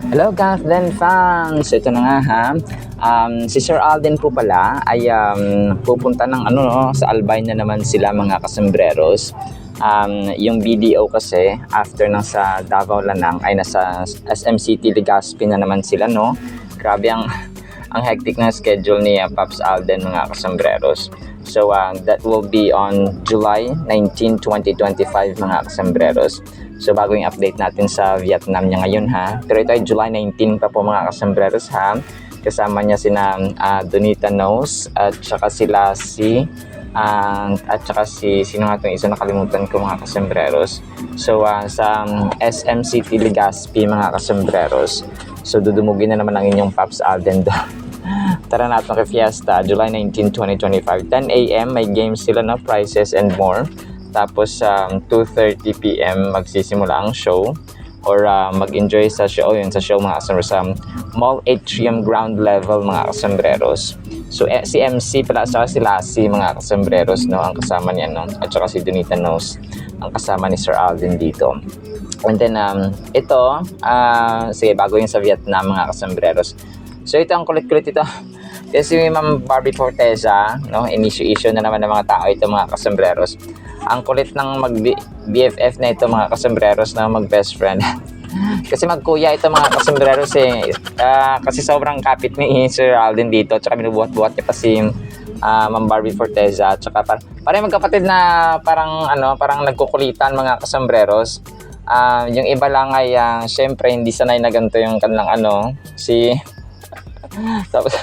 Hello, Kathleen fans! Ito na nga ha. Si Sir Alden po pala ay pupunta ng sa Albay na naman sila mga kasembreros. Yung BDO kasi after ng sa Davao Lanang ay nasa SM City Legazpi na naman sila, no? Grabe ang hectic na schedule ni Pops Alden mga kasembreros. So that will be on July 19, 2025 mga kasembreros. So bago yung update natin sa Vietnam niya ngayon ha. Pero ito ay July 19 pa po mga kasembreros ha. Kasama niya sina Donita Knows at saka sila at saka sino nga itong isa nakalimutan ko mga kasembreros. So sa SM City Legazpi mga kasembreros. So dudumugin na naman ang inyong Pops Alden do. Tara natin kay Fiesta, July 19, 2025. 10 a.m. may games sila na prizes and more. Tapos 2:30 p.m. magsisimula ang show or mag-enjoy sa show mga kasembreros sa Mall Atrium ground level mga kasembreros. So si MC pala sa si mga kasembreros, no, ang kasama niya, no, at saka si Donita Knows ang kasama ni Sir Alden dito. And then ito sige, bago yung sa Vietnam mga kasembreros. So ito ang kulit-kulit ito. Kasi Ma'am Barbie Forteza, no, issue na naman ng mga tao ito mga kasembreros. Ang kulit ng mag-BFF na ito mga kasembreros na mag-best friend. Kasi magkuya ito mga kasembreros kasi sobrang kapit ni Sir Alden dito. Tsaka binubuhat-buhat niya pa si Ma'am Barbie Forteza. Tsaka parang magkapatid na parang nagkukulitan mga kasembreros. Yung iba lang ay syempre hindi sanay na ganito yung kanilang tapos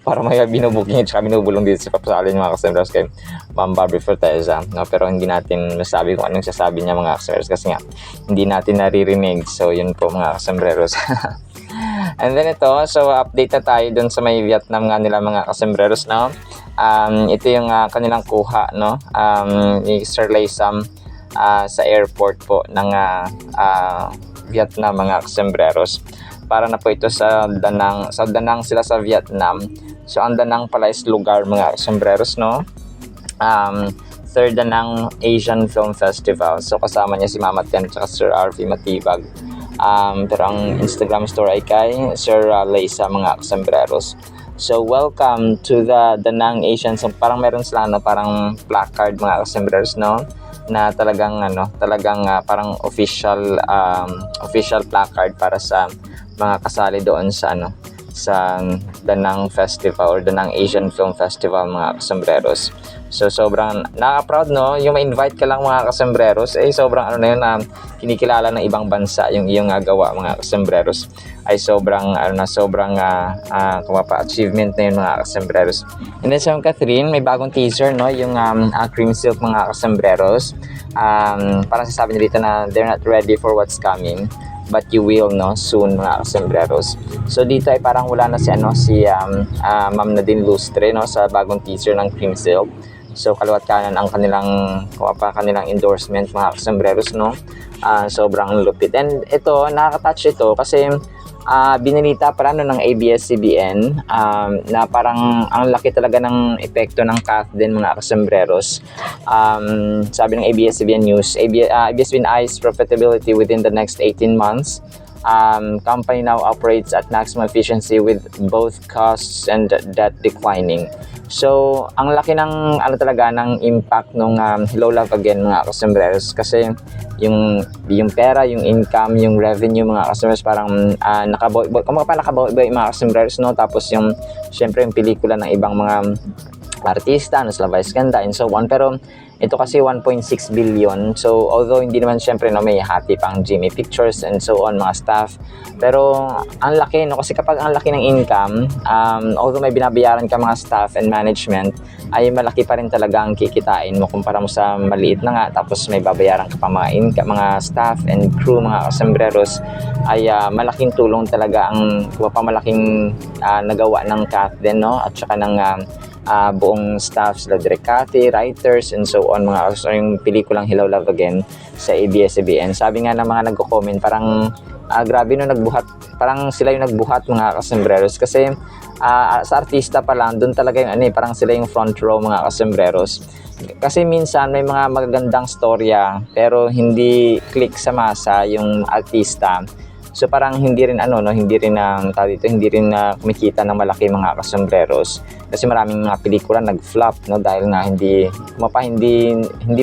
para may binubugin at binubulong dito si Pops Alden mga kasembreros kay Ma'am Barbie Forteza, no? Pero hindi natin masabi kung anong sasabi niya mga kasembreros kasi nga hindi natin naririnig. So yun po mga kasembreros. And then ito, so update na tayo dun sa may Vietnam nga nila mga kasembreros, no? Ito yung kanilang kuha, no? Ni Sir Laysam sa airport po ng Vietnam mga kasembreros. Para na po ito sa Danang. Sa Danang sila sa Vietnam. So ang Danang pala is lugar mga kasembreros, no? Third Danang Asian Film Festival. So kasama niya si Mama Ten at Sir RV Matibag. Pero ang Instagram story ay kay Sir Laysa mga kasembreros. So welcome to the Danang Asian. So parang meron sila parang placard mga kasembreros, no? Na talagang parang official placard para sa mga kasali doon sa sa Danang Festival or Danang Asian Film Festival mga kasembreros. So sobrang nakaka-proud, no, yung ma-invite ka lang mga kasembreros sobrang na yun na kinikilala ng ibang bansa yung iyong gawa mga kasembreros ay sobrang achievement na yun mga kasembreros. And then sa Catherine may bagong teaser, no, yung Cream Silk mga kasembreros. Parang sasabi nila dito na they're not ready for what's coming but you will, no, soon mga kasembreros. So dito ay parang wala na si Ma'am Nadine Lustre, no, sa bagong teaser ng Cream Silk. So kaliwat kanan ang kanilang endorsement mga kasembreros, no. Sobrang lupit. And ito, nakaka-touch ito kasi binilita pala ng ABS-CBN na parang ang laki talaga ng epekto ng Kathleen mga kasembreros. Sabi ng ABS-CBN News, ABS-CBN eyes profitability within the next 18 months. Company now operates at maximum efficiency with both costs and debt declining. So, ang laki ng talaga ng impact nung Hello Love Again mga kasembreros kasi yung pera, yung income, yung revenue mga kasembreros parang nakaboy mga kasembreros, no? Tapos yung syempre yung pelikula ng ibang mga artista, sila Vice Ganda and so on. Pero ito kasi 1.6 billion. So although hindi naman syempre, no, may hati pang Jimmy Pictures and so on mga staff. Pero ang laki, no, kasi kapag ang laki ng income, although may binabayaran ka mga staff and management, ay malaki pa rin talaga ang kikitain mo kumpara mo sa maliit na nga. Tapos may babayaran ka pa mga staff and crew mga kasembreros, ay malaking tulong talaga ang malaking nagawa ng Kathleen, no, at saka ng buong staff, sila Direk Cathy, writers and so on yung pelikulang Hello Love Again sa ABS-CBN. Sabi nga ng mga nagko-comment parang grabe no, parang sila yung nagbuhat mga kasembreros kasi sa artista pa lang doon talaga yung parang sila yung front row mga kasembreros. Kasi minsan may mga magagandang storya pero hindi click sa masa yung artista. So parang hindi rin ano no, hindi rin hindi rin na kumikita ng malaki mga kasombreros kasi maraming mga pelikula nag-flop no dahil nga hindi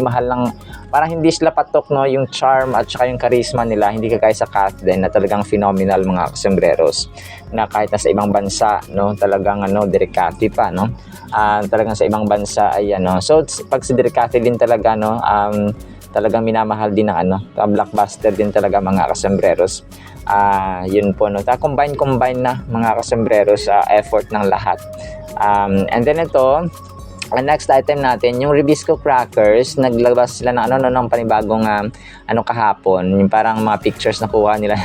mahal lang, parang hindi sila patok no yung charm at saka yung charisma nila, hindi kagaya sa Kathleen na talagang phenomenal mga kasombreros na kahit nasa ibang bansa no talagang Direk Cathy pa no. Talagang sa ibang bansa ay so pag si Direk Cathy din talaga no talagang minamahal din ng blockbuster din talaga mga kasombreros. Yun po no. Combine na mga kasombreros sa effort ng lahat. And then ito, ang next item natin, yung Ribisco crackers, naglabas sila ng panibagong kahapon, yung parang mga pictures na kuha nila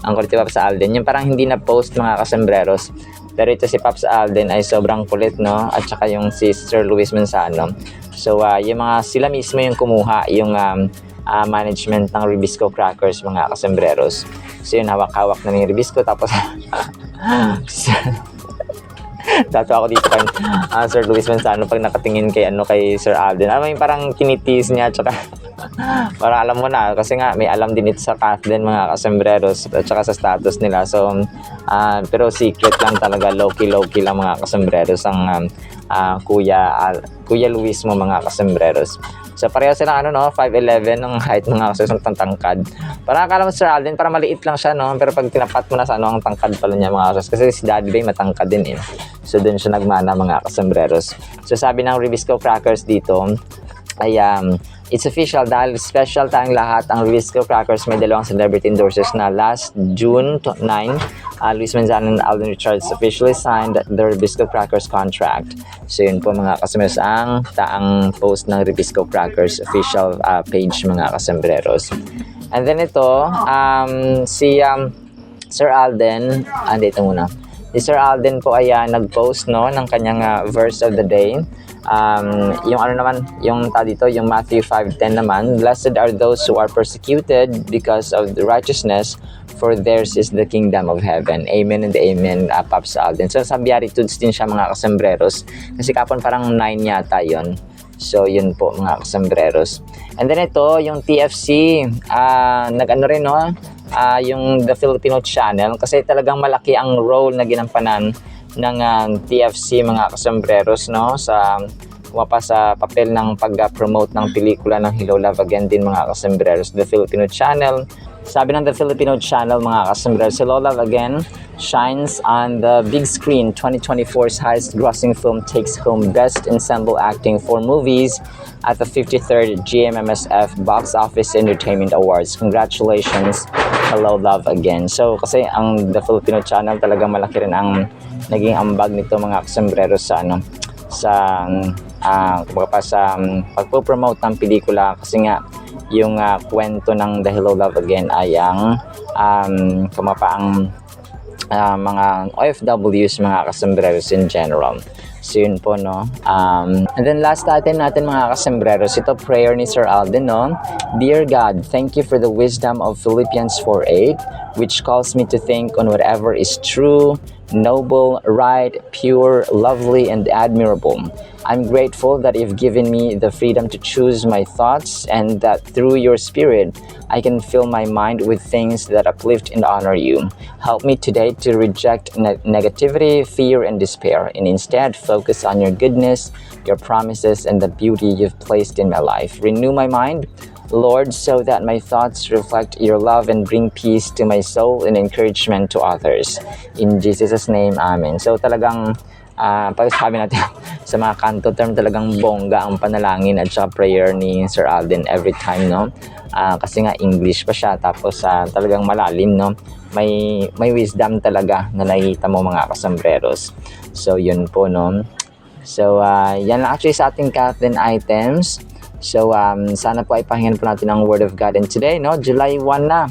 ang kulit Pops Alden, yung parang hindi na post mga kasombreros. Pero ito si Pops Alden ay sobrang kulit no, at saka yung si Sir Luis Manzano. So yung sila mismo yung kumuha yung management ng Ribisco crackers mga kasombreros. So yun, hawak-hawak na yung Ribisco tapos tato ako dito kay Sir Luis Manzano pag nakatingin kay Sir Alden. Yung parang kinitiis niya tsaka parang alam mo na kasi nga may alam din ito sa Kathleen mga kasombreros at saka sa status nila. So pero secret lang talaga, low-key lang mga kasombreros ang Kuya Luis mo mga kasombreros. So pareho silang 5'11" ng height mga kasombreros, tangkad. Parang akala mo Sir Alden para maliit lang siya no, pero pag tinapat mo na sa ang tangkad pala niya mga kasombreros kasi si Daddy Bay matangkad din So dun siya nagmana mga kasombreros. So sabi ng Ribisco crackers dito ay it's official dahil special tayong lahat. Ang Ribisco crackers may dalawang celebrity endorsers na last June 9, Luis Manzano and Alden Richards officially signed the Ribisco crackers contract. So yun po mga kasombreros ang taang post ng Ribisco crackers official page mga kasombreros. And then ito si Sir Alden, dito muna. Si Sir Alden po ay nag-post no ng kanyang verse of the day. Yung yung dito, yung Matthew 5:10 naman, blessed are those who are persecuted because of the righteousness, for theirs is the kingdom of heaven. Amen and amen, Pops Alden. So sa Beatitudes din siya mga kasombreros kasi kapon parang 9 yata yon. So yun po mga kasombreros. And then ito yung TFC rin no, yung The Filipino Channel kasi talagang malaki ang role na ginampanan ng TFC mga kasombreros no sa sa papel ng pag-promote ng pelikula ng Hello Love Again din mga kasombreros. The Filipino Channel, sabi ng The Filipino Channel mga kasombreros, Hello Love Again shines on the big screen. 2024's highest grossing film takes home Best Ensemble Acting for Movies at the 53rd GMMSF Box Office Entertainment Awards. Congratulations, Hello Love Again. So kasi ang The Filipino Channel talagang malaki rin ang naging ambag nito mga kasombreros sa pagpo-promote ng pelikula kasi nga yung kwento ng The Hello Love Again ay ang kamapaang mga OFWs mga kasombreros in general. So yun po no. And then last natin mga kasombreros, ito prayer ni Sir Alden no. Dear God, thank you for the wisdom of Philippians 4:8, which calls me to think on whatever is true, noble, right, pure, lovely, and admirable. I'm grateful that you've given me the freedom to choose my thoughts and that through your spirit, I can fill my mind with things that uplift and honor you. Help me today to reject negativity, fear, and despair, and instead focus on your goodness, your promises, and the beauty you've placed in my life. Renew my mind, Lord, so that my thoughts reflect your love and bring peace to my soul and encouragement to others. In Jesus' name, Amen. So talagang pag-sabi natin sa mga kanto term, talagang bongga ang panalangin at saka prayer ni Sir Alden every time no. Kasi nga English pa siya tapos talagang malalim no. May wisdom talaga na nakikita mo mga kasombreros. So yun po no. So yan lang actually sa ating Kathleen items. So sana po ay pakinggan po natin ang Word of God. And today no, July 1 na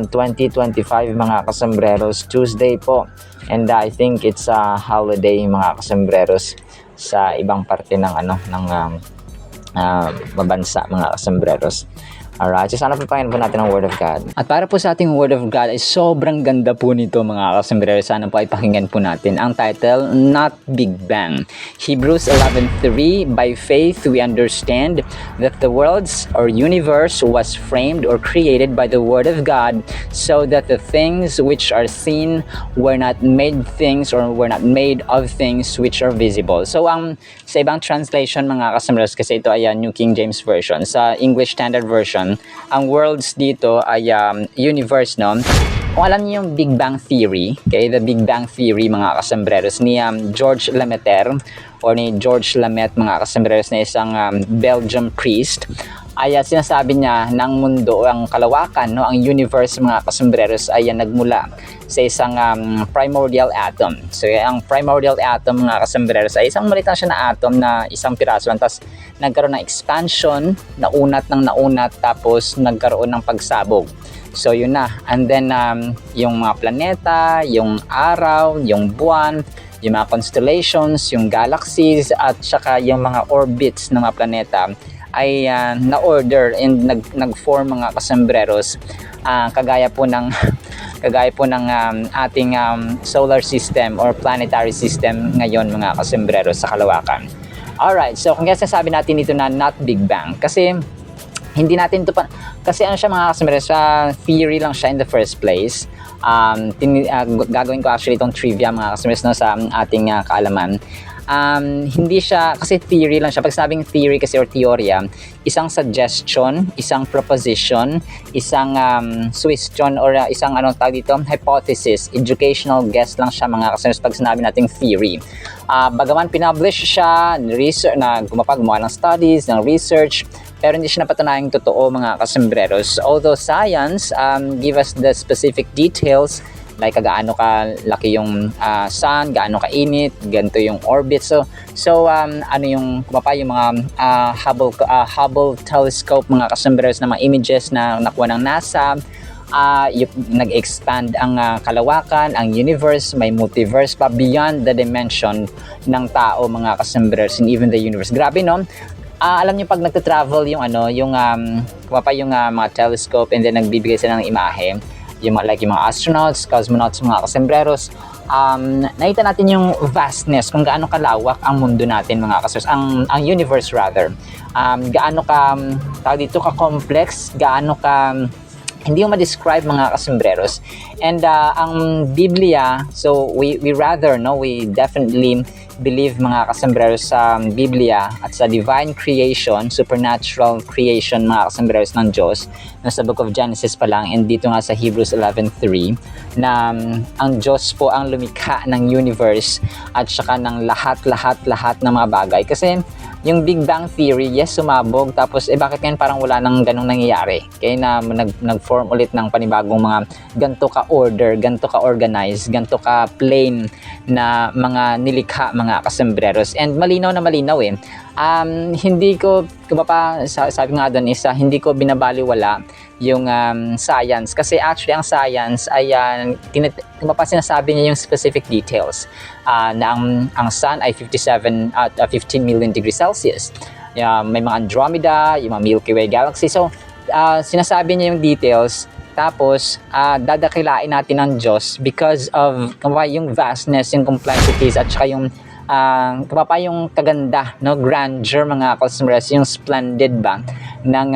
2025 mga kasombreros, Tuesday po. And I think it's a holiday mga kasombreros sa ibang parte ng ng mabansa mga kasombreros. Alright, so sana papakinggan po natin ang Word of God. At para po sa ating Word of God ay sobrang ganda po nito mga kasombrero. Sana po ay pakinggan po natin. Ang title, Not Big Bang. Hebrews 11:3, by faith we understand that the worlds or universe was framed or created by the Word of God, so that the things which are seen were not made things or were not made of things which are visible. So sa ibang translation mga kasombrero, kasi ito ay New King James Version. Sa English Standard Version, ang worlds dito ay universe, no? Kung alam niyo yung Big Bang Theory, okay, the Big Bang Theory mga kasambreros ni George Lemaitre or ni George Lamet mga kasambreros na isang Belgian priest, ay sinasabi niya ng mundo, ang kalawakan, no, ang universe mga kasambreros ay nagmula sa isang primordial atom. So ang primordial atom mga kasambreros ay isang maliit lang siya na atom na isang piraso, tapos nagkaroon ng expansion, naunat ng naunat, tapos nagkaroon ng pagsabog. So yun na. And then yung mga planeta, yung araw, yung buwan, yung mga constellations, yung galaxies, at saka yung mga orbits ng mga planeta ay na-order and nag-form mga kasambreros, kagaya po ng ating solar system or planetary system ngayon mga kasambreros sa kalawakan. Alright, so kung kaya sasabi natin ito na not Big Bang, kasi hindi natin ito pa, kasi ano siya mga kasambreros, theory lang siya in the first place. Gagawin ko actually itong trivia mga kasambreros, no, sa ating kaalaman. Hindi siya, kasi theory lang siya. Pag sabing theory kasi or teorya, isang suggestion, isang proposition, isang suggestion or isang tawag dito, hypothesis, educational guess lang siya mga kasambreros pag sinabi nating theory. Bagaman pinublish siya, research, gumawa ng studies, ng research, pero hindi siya napatunayang totoo mga kasambreros. Although science give us the specific details, like gaano ka laki yung sun, gaano ka init, ganito yung orbit. So ano yung yung mga Hubble telescope mga kasambreros na mga images na nakuha ng NASA, nag-expand ang kalawakan, ang universe, may multiverse pa beyond the dimension ng tao mga kasambreros, and even the universe. Grabe, no? Alam niyo pag nagta-travel yung yung mga telescope and then nagbibigay sila ng imahe, yung mga astronauts, cosmonauts, mga kasambreros, nakita natin yung vastness, kung gaano kalawak ang mundo natin mga kasambreros, ang universe rather. Gaano ka ka-complex, gaano ka hindi mo ma-describe mga kasambreros. And ang Biblia, so we definitely believe mga kasambreros sa Biblia at sa divine creation, supernatural creation mga kasambreros ng Diyos, na sa Book of Genesis pa lang, and dito nga sa Hebrews 11:3, na ang Diyos po ang lumikha ng universe at saka ng lahat ng mga bagay. Kasi yung Big Bang Theory, yes, sumabog, tapos bakit ngayon parang wala nang ganong nangyayari? Kaya na nag-form ulit ng panibagong mga ganto ka-order, ganto ka-organize, ganto ka-plain na mga nilikha mga kasambreros. And malinaw na malinaw hindi ko, sabi nga doon isa, hindi ko binabaliwala yung science, kasi actually ang science ay sinasabi niya yung specific details, na ang sun ay 15 million degrees Celsius. May mga Andromeda, yung mga Milky Way galaxy. So sinasabi niya yung details, tapos dadakilain natin ang Diyos because of yung vastness, yung complexities, at saka yung yung kaganda, no, grandeur mga kasambreros, yung splendid ba ng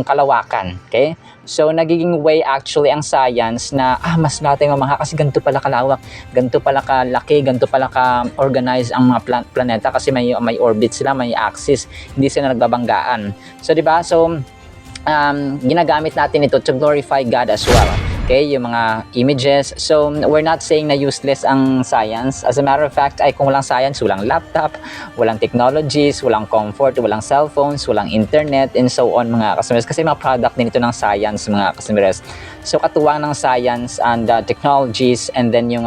kalawakan. Okay? So nagiging way actually ang science na mas natin mamahal kasi ganito pala kalawak, ganito pala kalaki, ganito pala ka-organize ang mga planeta, kasi may orbit sila, may axis, hindi sila nagbabanggaan. So 'di ba? So ginagamit natin ito to glorify God as well. Okay, yung mga images. So, we're not saying na useless ang science. As a matter of fact, ay kung walang science, walang laptop, walang technologies, walang comfort, walang cellphones, walang internet, and so on mga kasambreros. Kasi mga product din ito ng science mga kasambreros. So, katuwang ng science and technologies, and then yung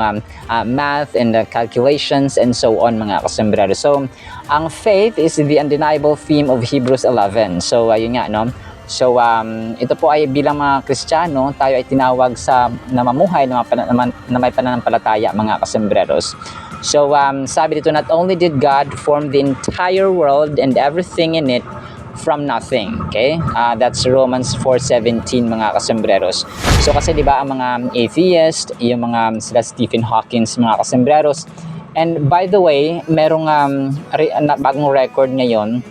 math and calculations, and so on mga kasambreros. So, ang faith is the undeniable theme of Hebrews 11. So, ayun nga, no? So, ito po ay bilang mga Kristiyano, tayo ay tinawag sa namamuhay na may pananampalataya mga kasambreros. So, sabi dito, not only did God form the entire world and everything in it from nothing. Okay? That's Romans 4:17 mga kasembreros. So kasi 'di ba ang mga atheist, yung mga sila Stephen Hawking, mga kasembreros. And by the way, merong bagong record ngayon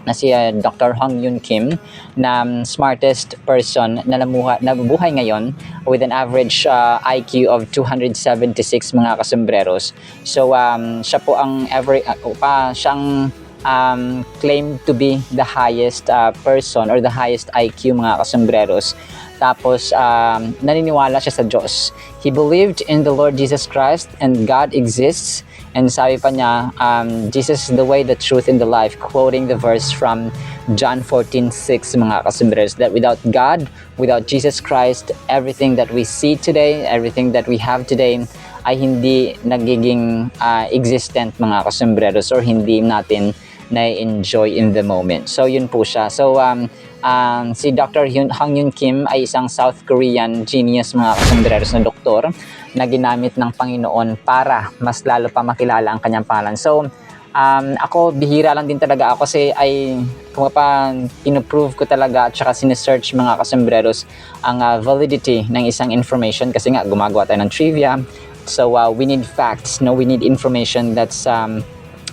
na si Dr. Hong Yun Kim na smartest person na nabubuhay ngayon with an average IQ of 276 mga kasembreros. So siya po ang siyang claimed to be the highest person or the highest IQ mga kasembreros. Tapos naniniwala siya sa Diyos. He believed in the Lord Jesus Christ and God exists. And sabi pa niya, Jesus is the way, the truth, and the life, quoting the verse from John 14:6 mga kasembreros, that without God, without Jesus Christ, everything that we see today, everything that we have today ay hindi nagiging existent mga kasembreros, or hindi natin na-enjoy in the moment. So yun po siya. So si Dr. Hong Yun Kim ay isang South Korean genius mga kasembreros na doktor na ginamit ng Panginoon para mas lalo pa makilala ang kanyang pangalan. So ako bihira lang din talaga ako kasi kung pinoprove ko talaga at saka sinesearch mga kasembreros ang validity ng isang information kasi nga gumagawa tayo ng trivia. So we need facts, no? We need information that's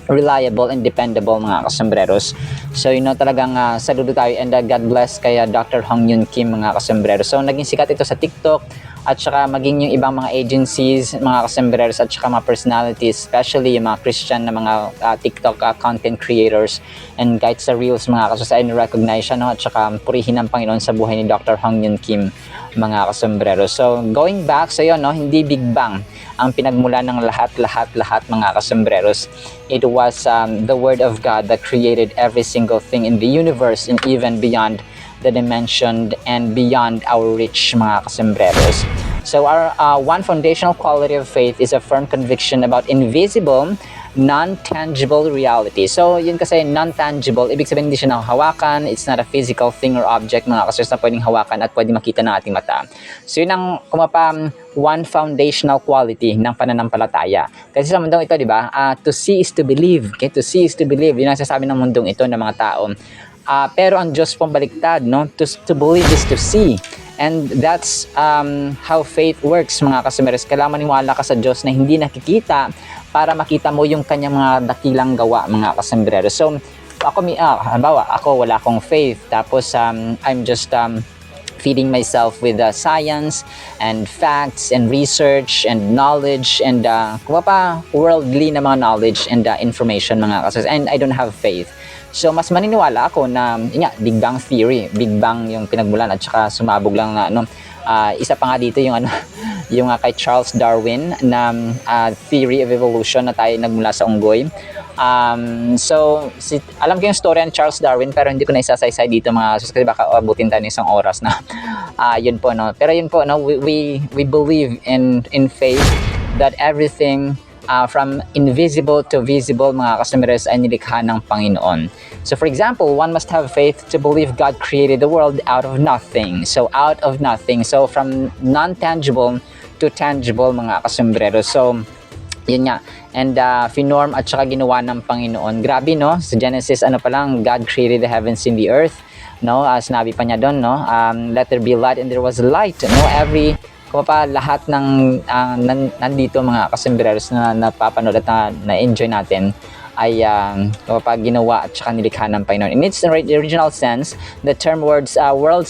reliable and dependable mga kasembreros. So talagang saludo tayo, and God bless kay Dr. Hong Yun Kim mga kasembreros. So naging sikat ito sa TikTok at saka maging yung ibang mga agencies mga kasembreros at saka mga personalities, especially yung mga Christian na mga TikTok content creators, and kahit sa Reels mga kasembreros ay recognize siya, no? At saka purihin ng Panginoon sa buhay ni Dr. Hong Yun Kim mga kasembreros. So going back sa no, hindi Big Bang ang pinagmula ng lahat mga kasembreros. It was the Word of God that created every single thing in the universe and even beyond the dimension and beyond our reach mga kasembreros. So our one foundational quality of faith is a firm conviction about invisible, non-tangible reality. So yun kasi non-tangible, ibig sabihin hindi siya nakahawakan, it's not a physical thing or object mga kasers na pwedeng hawakan at pwedeng makita ng ating mata. So yun ang one foundational quality ng pananampalataya. Kasi sa mundong ito, di ba, to see is to believe. Okay? To see is to believe. Yun ang sasabi ng mundong ito ng mga tao. Pero ang Diyos pong baliktad, no? To believe is to see. And that's how faith works mga kasembreros. Kailangan maniwala ka sa Diyos na hindi nakikita para makita mo yung kanyang mga dakilang gawa mga kasembreros. So ako, halimbawa, ako wala akong faith, tapos I'm just feeding myself with science and facts and research and knowledge and worldly na mga knowledge and information mga kasembreros, and I don't have faith. So mas maniniwala ako na Big Bang theory, Big Bang yung pinagmulan at saka sumabog lang na isa pa nga dito yung yung kay Charles Darwin na theory of evolution na tayo nagmula sa unggoy. Alam ko yung story ng Charles Darwin pero hindi ko na isasaysay dito mga kasi baka abutin tayo ng isang oras na yun po, no. Pero yun po, no, we believe in faith that everything from invisible to visible mga kasembreros ay nilikha ng Panginoon. So for example, one must have faith to believe God created the world out of nothing. So out of nothing. So from non-tangible to tangible mga kasembreros. So yun nga. And finorm at saka ginawa ng Panginoon. Grabe, no? Sa Genesis, pa lang, God created the heavens and the earth. No? Sinabi pa niya doon, no? Let there be light, and there was light. No? Lahat ng nandito mga kasembreros na napapanood at na-enjoy natin ay ginawa at saka nilikha ng Panginoon. In its original sense, the term worlds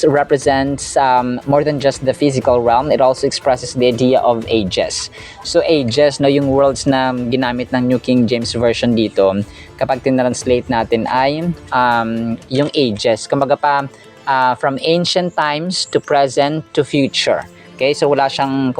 represents more than just the physical realm. It also expresses the idea of ages. So ages, no, yung worlds na ginamit ng New King James Version dito, kapag tinranslate natin ay yung ages. Kumbaga from ancient times to present to future. Okay, so wala siyang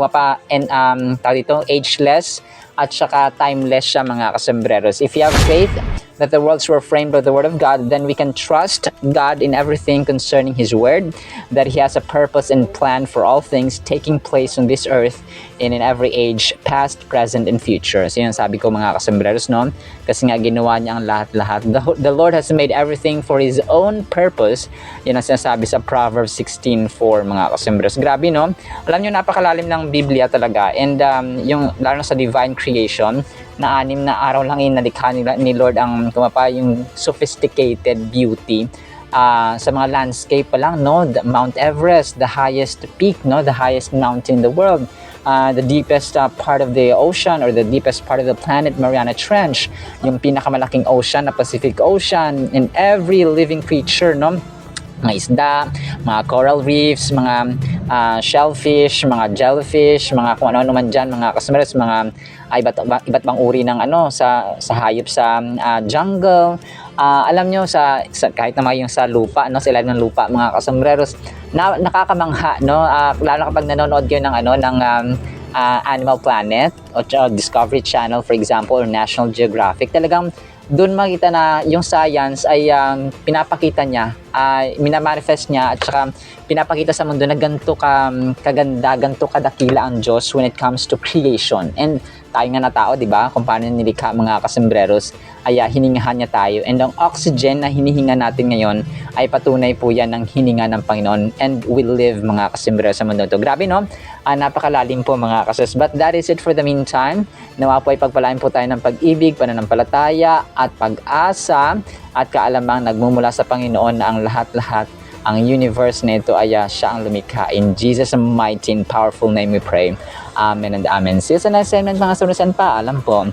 ageless at saka timeless siya mga kasembreros. If you have faith that the worlds were framed by the Word of God, then we can trust God in everything concerning His Word, that He has a purpose and plan for all things taking place on this earth and in every age, past, present, and future. So yun sabi ko mga kasembreros, no? Kasi nga ginawa niya ang lahat-lahat. The Lord has made everything for His own purpose. Yun ang sinasabi sa Proverbs 16:4 mga kasembreros. Grabe, no? Alam nyo, napakalalim ng Biblia talaga. And yung lalo sa divine creation, na 6 na araw lang inalikha ni Lord ang yung sophisticated beauty sa mga landscape pa lang, no, Mount Everest, the highest peak, no, the highest mountain in the world, the deepest part of the ocean or the deepest part of the planet, Mariana Trench, yung pinakamalaking ocean na Pacific Ocean, and every living creature, no, mga isda, mga coral reefs, mga shellfish, mga jellyfish, mga kung ano-ano man dyan, mga kasamaras, mga iba't bang uri ng sa hayop sa jungle. Alam nyo, kahit naman yung sa lupa, no, sa ilalim ng lupa, mga kasambreros, nakakamangha, no, lalo kapag nanonood kayo ng Animal Planet o Discovery Channel, for example, or National Geographic, talagang doon makita na yung science ay pinapakita niya, minamanifest niya at saka pinapakita sa mundo na ganito kaganda, ganito kadakila ang Diyos when it comes to creation. And tayo nga na tao, di ba? Kung paano nilikha mga kasembreros, ay hiningahan niya tayo. And ang oxygen na hinihinga natin ngayon ay patunay po yan ng hininga ng Panginoon. And we live mga kasembreros sa mundo to. Grabe, no? Napakalalim po mga kases. But that is it for the meantime. Nawa po ay pagpalain po tayo ng pag-ibig, pananampalataya at pag-asa at kaalamang nagmumula sa Panginoon na ang lahat-lahat, ang universe na ito ay siya ang lumikha. In Jesus' mighty and powerful name we pray. Amen and amen. See you sa next segment mga sunusan pa. Alam po,